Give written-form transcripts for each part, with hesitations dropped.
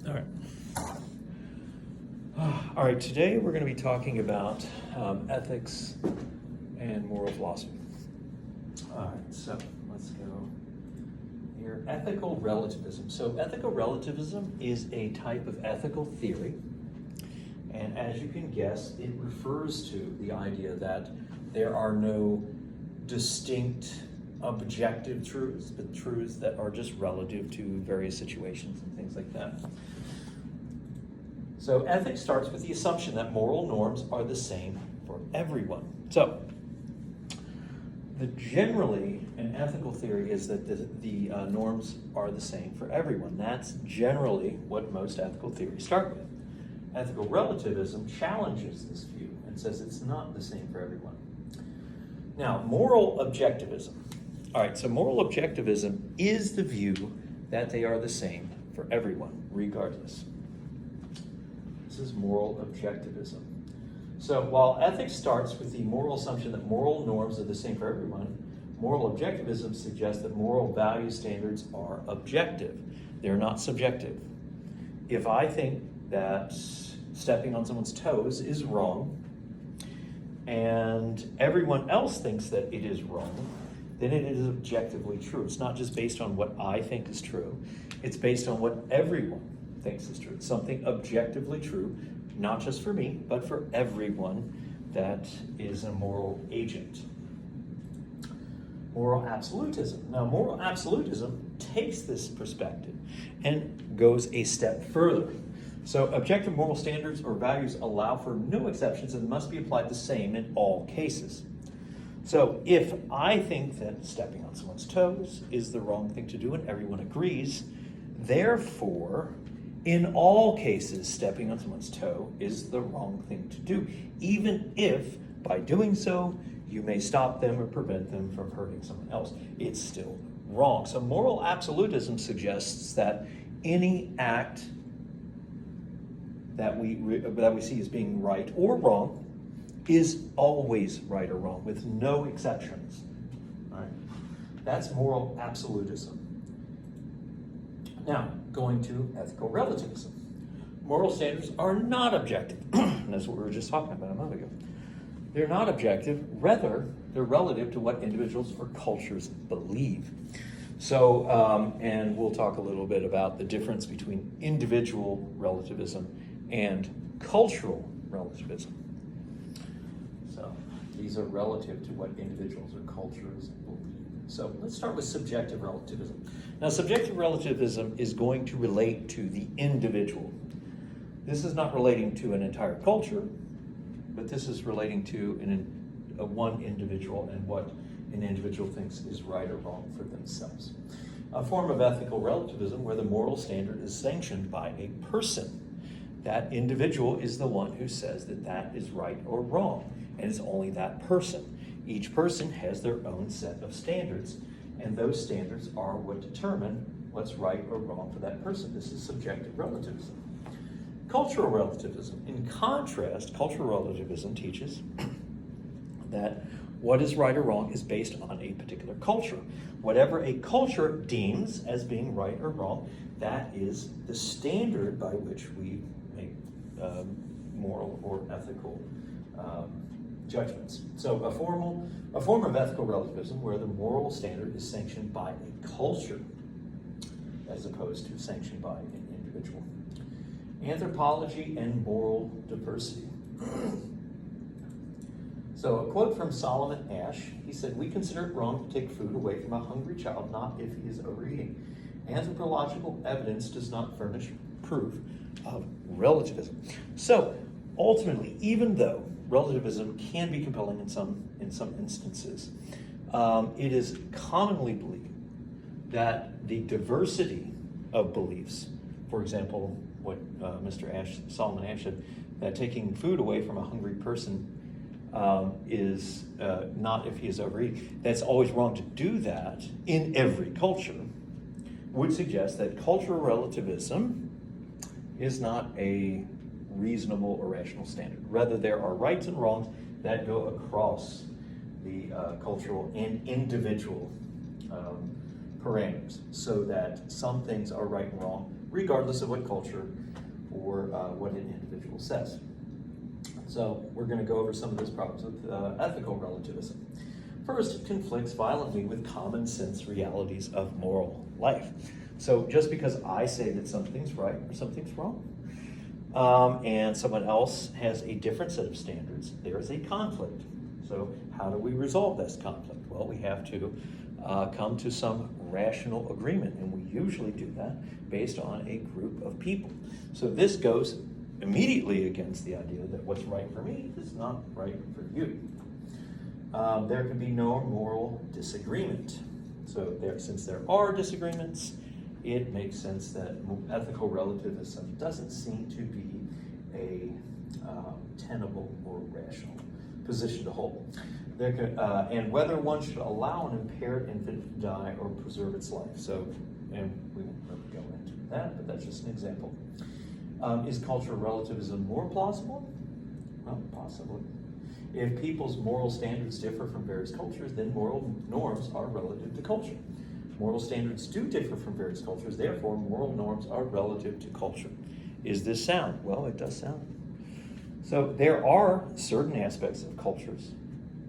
All right. All right, today we're going to be talking about ethics and moral philosophy. All right, so let's go here. Ethical relativism. So ethical relativism is a type of ethical theory, and as you can guess, it refers to the idea that there are no distinct objective truths, but truths that are just relative to various situations and things like that. So ethics starts with the assumption that moral norms are the same for everyone. So generally, an ethical theory is that the norms are the same for everyone. That's generally what most ethical theories start with. Ethical relativism challenges this view and says it's not the same for everyone. Now, moral objectivism. All right, so moral objectivism is the view that they are the same for everyone, regardless. This is moral objectivism. So while ethics starts with the moral assumption that moral norms are the same for everyone, moral objectivism suggests that moral value standards are objective. They're not subjective. If I think that stepping on someone's toes is wrong, and everyone else thinks that it is wrong, then it is objectively true. It's not just based on what I think is true. It's based on what everyone thinks is true. It's something objectively true, not just for me, but for everyone that is a moral agent. Moral absolutism. Now, moral absolutism takes this perspective and goes a step further. So objective moral standards or values allow for no exceptions and must be applied the same in all cases. So if I think that stepping on someone's toes is the wrong thing to do and everyone agrees, therefore, in all cases, stepping on someone's toe is the wrong thing to do, even if by doing so, you may stop them or prevent them from hurting someone else. It's still wrong. So moral absolutism suggests that any act that we see as being right or wrong is always right or wrong, with no exceptions. All right? That's moral absolutism. Now, going to ethical relativism. Moral standards are not objective. And that's what we were just talking about a moment ago. They're not objective, rather, they're relative to what individuals or cultures believe. So, and we'll talk a little bit about the difference between individual relativism and cultural relativism. So, these are relative to what individuals or cultures believe. So let's start with subjective relativism. Now, subjective relativism is going to relate to the individual. This is not relating to an entire culture, but this is relating to one individual and what an individual thinks is right or wrong for themselves. A form of ethical relativism where the moral standard is sanctioned by a person. That individual is the one who says that that is right or wrong, and it's only that person. Each person has their own set of standards, and those standards are what determine what's right or wrong for that person. This is subjective relativism. Cultural relativism. In contrast, cultural relativism teaches that what is right or wrong is based on a particular culture. Whatever a culture deems as being right or wrong, that is the standard by which we make moral or ethical judgments. So a form of ethical relativism where the moral standard is sanctioned by a culture as opposed to sanctioned by an individual. Anthropology and moral diversity. So a quote from Solomon Asch, he said, "We consider it wrong to take food away from a hungry child, not if he is overeating. Anthropological evidence does not furnish proof of relativism." So ultimately, even though relativism can be compelling in some instances, it is commonly believed that the diversity of beliefs, for example, what Solomon Asch said, that taking food away from a hungry person is not if he is overeating. That's always wrong to do that in every culture, would suggest that cultural relativism is not a reasonable or rational standard. Rather, there are rights and wrongs that go across the cultural and individual parameters so that some things are right and wrong, regardless of what culture or what an individual says. So we're going to go over some of those problems with ethical relativism. First, it conflicts violently with common sense realities of moral life. So just because I say that something's right or something's wrong, and someone else has a different set of standards, there is a conflict. So how do we resolve this conflict? Well, we have to come to some rational agreement, and we usually do that based on a group of people. So this goes immediately against the idea that what's right for me is not right for you. There can be no moral disagreement. So since there are disagreements, it makes sense that ethical relativism doesn't seem to be a tenable or rational position to hold. And whether one should allow an impaired infant to die or preserve its life. So, and we won't really go into that, but that's just an example. Is cultural relativism more plausible? Well, possibly. If people's moral standards differ from various cultures, then moral norms are relative to culture. Moral standards do differ from various cultures, therefore moral norms are relative to culture. Is this sound? Well, it does sound. So there are certain aspects of cultures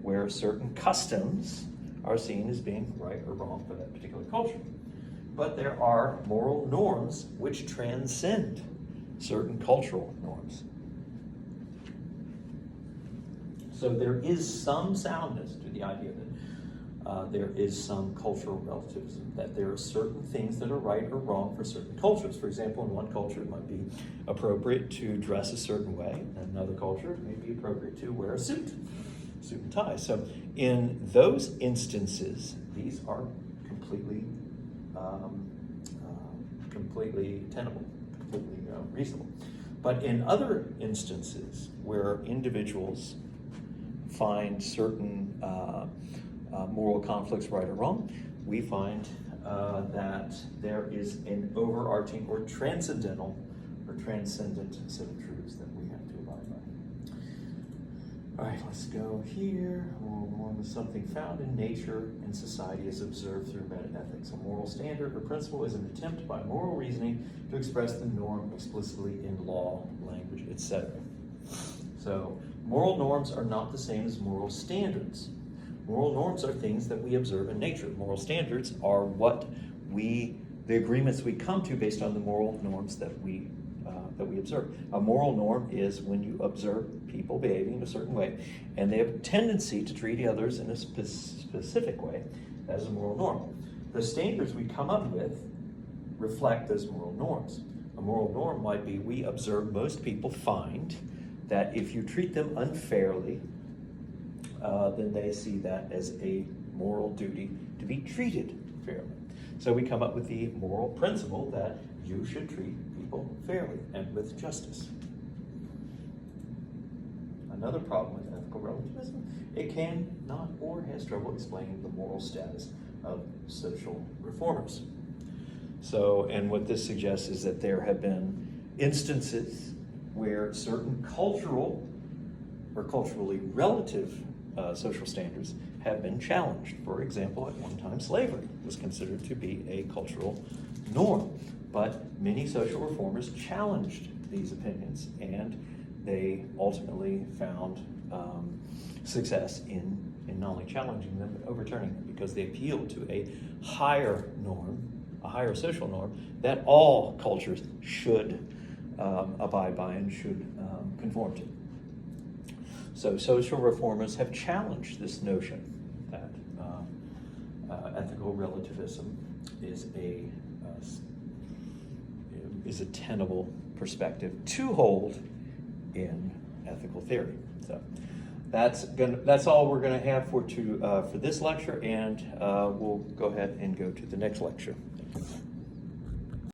where certain customs are seen as being right or wrong for that particular culture. But there are moral norms which transcend certain cultural norms. So there is some soundness to the idea that there is some cultural relativism, that there are certain things that are right or wrong for certain cultures. For example, in one culture it might be appropriate to dress a certain way, in another culture it may be appropriate to wear a suit and tie. So in those instances, these are completely tenable, completely reasonable. But in other instances where individuals find certain moral conflicts right or wrong, we find that there is an overarching or transcendent set of truths that we have to abide by. All right, let's go here. Moral norm is something found in nature and society is observed through metaethics. A moral standard or principle is an attempt by moral reasoning to express the norm explicitly in law, language, etc. So moral norms are not the same as moral standards. Moral norms are things that we observe in nature. Moral standards are the agreements we come to based on the moral norms that we observe. A moral norm is when you observe people behaving in a certain way, and they have a tendency to treat others in a specific way. That is a moral norm. The standards we come up with reflect those moral norms. A moral norm might be we observe most people find that if you treat them unfairly, then they see that as a moral duty to be treated fairly. So we come up with the moral principle that you should treat people fairly and with justice. Another problem with ethical relativism, it can not or has trouble explaining the moral status of social reformers. So, and what this suggests is that there have been instances where certain cultural or culturally relative social standards have been challenged. For example, at one time, slavery was considered to be a cultural norm, but many social reformers challenged these opinions, and they ultimately found success in not only challenging them, but overturning them, because they appealed to a higher norm, a higher social norm, that all cultures should abide by and should conform to. So social reformers have challenged this notion that ethical relativism is a tenable perspective to hold in ethical theory. So that's all we're going to have for this lecture, and we'll go ahead and go to the next lecture.